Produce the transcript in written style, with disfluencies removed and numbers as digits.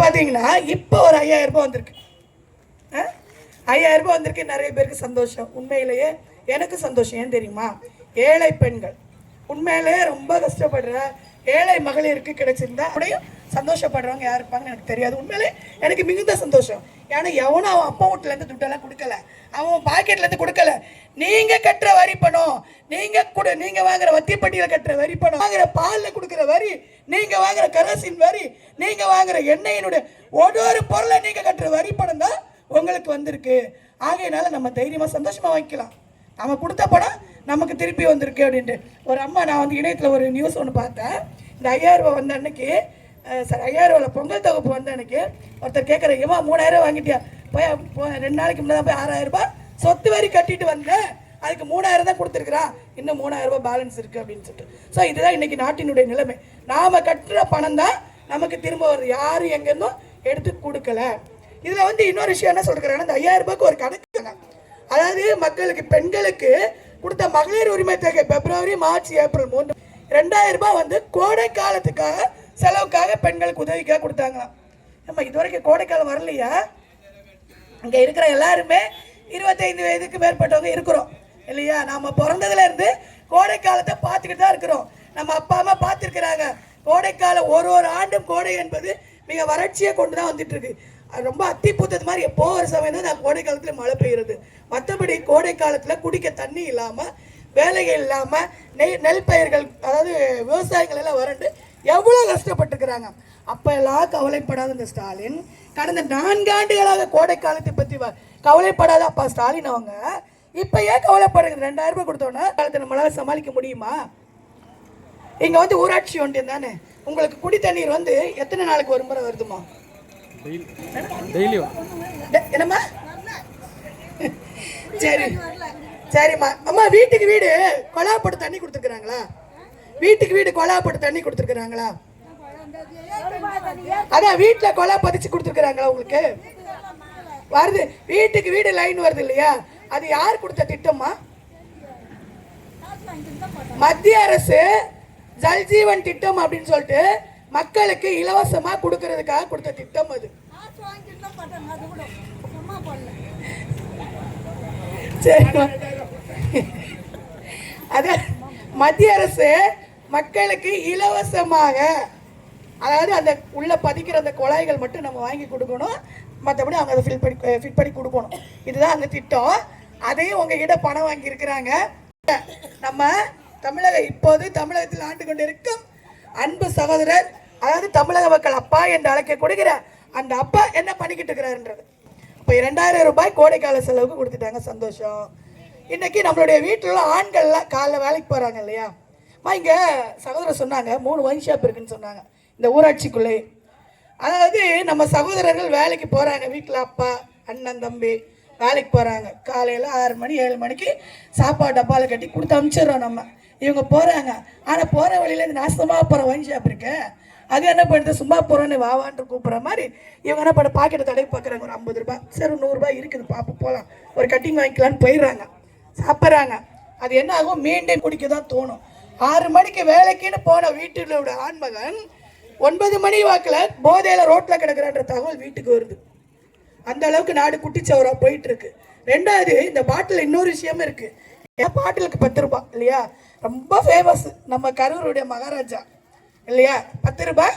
பார்த்தீங்கன்னா இப்போ ஒரு 5000 ரூபாய் வந்திருக்கு. 5000 ரூபாய் வந்திருக்கு. நிறைய பேருக்கு சந்தோஷம். உண்மையிலேயே எனக்கு சந்தோஷம். ஏன் தெரியுமா? ஏழை பெண்கள் உண்மையிலேயே ரொம்ப கஷ்டப்படுற ஏழை மகளிருக்கு கிடைச்சிருந்தா அப்படியும் சந்தோஷப்படுறவங்க யார் இருப்பாங்கன்னு எனக்கு தெரியாது. உண்மையிலே எனக்கு மிகுந்த சந்தோஷம். ஏன்னா எவனும் அவன் அப்பா வீட்டுலேருந்து துட்டெல்லாம் கொடுக்கல, அவன் பாக்கெட்லேருந்து கொடுக்கல. நீங்கள் கட்டுற வரி பணம், நீங்கள் வாங்குற வத்திப்பட்டியில் கட்டுற வரி பணம், வாங்குற பாலில் கொடுக்குற வரி, நீங்கள் வாங்குற கரசின் வரி, நீங்கள் வாங்குற எண்ணெயினுடைய ஒரு பொருளை நீங்கள் கட்டுற வரி பணம் தான் உங்களுக்கு வந்திருக்கு. ஆகையினால நம்ம தைரியமாக சந்தோஷமாக வாங்கிக்கலாம். நம்ம கொடுத்த பணம் நமக்கு திருப்பி வந்திருக்கு அப்படின்ட்டு. ஒரு அம்மா, நான் வந்து இணையத்தில் ஒரு நியூஸ் ஒன்று பார்த்தேன். இந்த 5000 ரூபா வந்த அன்னைக்கு, 5000 ரூபாயில் பொங்கல் தொகுப்பு வந்த அன்னைக்கு ஒருத்தர் கேட்குற, ஏமா 3000 ரூபா வாங்கிட்டியா? போய் 2 நாளைக்கு முன்னாடி போய் 6000 ரூபாய் சொத்து வரி கட்டிட்டு வந்தேன், அதுக்கு 3000 தான் கொடுத்துருக்குறான், இன்னும் 3000 ரூபாய் பேலன்ஸ் இருக்குது அப்படின்னு சொல்லிட்டு. ஸோ இதுதான் இன்றைக்கி நாட்டினுடைய நிலைமை. நாம் கட்டுற பணம் தான் நமக்கு திரும்ப வருது, யாரும் எங்கேருந்தும் எடுத்து கொடுக்கல. இதில் வந்து இன்னொரு விஷயம் என்ன சொல்லிருக்கிறாங்கன்னா, இந்த 5000 ரூபாய்க்கு ஒரு கணக்குங்க. அதாவது மக்களுக்கு, பெண்களுக்கு கொடுத்த மகளிர் உரிமை தொகை பிப்ரவரி, மார்ச், ஏப்ரல் 3 2000 ரூபாய் வந்து கோடை காலத்துக்காக செலவுக்காக பெண்களுக்கு உதவிக்காக கொடுத்தாங்களாம். நம்ம இது வரைக்கும் கோடைக்காலம் வரலையா? இங்கே இருக்கிற எல்லாருமே 25 வயதுக்கு மேற்பட்டவங்க இருக்கிறோம் இல்லையா? நம்ம பிறந்ததுலேருந்து கோடை காலத்தை பார்த்துக்கிட்டு தான் இருக்கிறோம். நம்ம அப்பா அம்மா பார்த்துருக்குறாங்க. கோடைக்காலம் ஒரு ஆண்டும் கோடை என்பது மிக வறட்சியை கொண்டு தான் வந்துட்டு இருக்கு. அது ரொம்ப அத்தி பூத்தது மாதிரி எப்போ ஒரு சமயம் தான் நான் கோடை காலத்தில் மழை பெய்யுறது. மற்றபடி கோடை காலத்தில் குடிக்க தண்ணி இல்லாமல், வேலைகள் இல்லாமல், நெல் பயிர்கள், அதாவது விவசாயிகள் எல்லாம் வறண்டு எவ்வளோ கஷ்டப்பட்டுருக்குறாங்க. அப்போ எல்லாம் கவலைப்படாத இந்த ஸ்டாலின் கடந்த 4 ஆண்டுகளாக கோடை காலத்தை பற்றி கவலைப்படாத அப்பா ஸ்டாலின் அவங்க இப்போ ஏன் கவலைப்படுறது? 2000 ரூபாய் கொடுத்தோன்னா காலத்தை நம்மளால் சமாளிக்க முடியுமா? இங்கே வந்து ஊராட்சி ஒன்றியம் தானே, உங்களுக்கு குடி தண்ணீர் வந்து எத்தனை நாளைக்கு ஒரு முறை வருதுமா? என்னம்மா? சரி சரிம்மா. அம்மா, வீட்டுக்கு வீடு கொலாப்பட்டு தண்ணி கொடுத்துருக்குறாங்களா? வீட்டுக்கு வீடு கொலாப்பட்டு தண்ணி கொடுத்துருக்குறாங்களா? அதான் வீட்டில் கொலா பதிச்சு கொடுத்துருக்குறாங்களா உங்களுக்கு? வருது, வீட்டுக்கு வீடு லைன் வருது இல்லையா? அது யார் கொடுத்த திட்டமா? மத்திய அரசு ஜல்ஜீவன் திட்டம் அப்படின்னு சொல்லிட்டு மக்களுக்கு இலவசமாக கொடுக்கறதுக்காக கொடுத்த திட்டம் அது. அது மத்திய அரசு மக்களுக்கு இலவசமாக, அதாவது அந்த உள்ள பதிக்கிற அந்த குழாய்கள் மட்டும் நம்ம வாங்கி கொடுக்கணும், மற்றபடி அவங்க அதை ஃபிட் பண்ணி கொடுக்கணும். இதுதான் அந்த திட்டம். அதையும் உங்ககிட்ட பணம் வாங்கி இருக்கிறாங்க. நம்ம இப்போது தமிழகத்தில் ஆண்டு கொண்டு இருக்கும் அன்பு சகோதரர், அதாவது தமிழக மக்கள் அப்பா என்று அழைக்க கொடுக்கிற அந்த அப்பா என்ன பண்ணிக்கிட்டு இருக்கிறாருன்றது. இப்போ 2000 ரூபாய் கோடைக்கால செலவுக்கு கொடுத்துட்டாங்க, சந்தோஷம். இன்னைக்கு நம்மளுடைய வீட்டில் ஆண்கள்லாம் காலைல வேலைக்கு போகிறாங்க இல்லையா? இங்கே சகோதரர் சொன்னாங்க 3 ஒயின் ஷாப் இருக்குன்னு சொன்னாங்க இந்த ஊராட்சிக்குள்ளே. அதாவது நம்ம சகோதரர்கள் வேலைக்கு போகிறாங்க, வீட்டில் அப்பா, அண்ணன், தம்பி வேலைக்கு போகிறாங்க. காலையில் 6 மணி 7 மணிக்கு சாப்பாடு டப்பாவில் கட்டி கொடுத்து அனுப்பிச்சிடுறோம் நம்ம. இவங்க போகிறாங்க. ஆனால் போகிற வழியில் இந்த நாசமாக போகிற ஒயின் ஷாப் இருக்கு, அது என்ன பண்ணுறது, சும்மா போகிறோன்னு வாவான்னு கூப்பிட்ற மாதிரி இவங்க என்ன பண்ண, பாக்கெட்டை தடவை பார்க்குறாங்க. ஒரு 50 ரூபாய், சரி 100 ரூபாய் இருக்குது பாப்பா போகலாம், ஒரு கட்டிங் வாங்கிக்கலான்னு போயிடுறாங்க, சாப்பிட்றாங்க. அது என்ன ஆகும், மீண்டும் குடிக்க தான் தோணும். 6 மணிக்கு வேலைக்குன்னு போன வீட்டிலோட ஆண்மகன் 9 மணி வாக்கில் போதையில் ரோட்டில் கிடக்குறான்ற தகவல் வீட்டுக்கு வருது. அந்த அளவுக்கு நாடு குட்டிச்சவராக போயிட்டு இருக்கு. 2வது, இந்த பாட்டில் இன்னொரு விஷயமும் இருக்கு. பாட்டிலுக்கு 10 ரூபாய் இல்லையா? ரொம்ப ஃபேமஸ் நம்ம கரூருடைய மகாராஜா இல்லையா? 10 ரூபாய்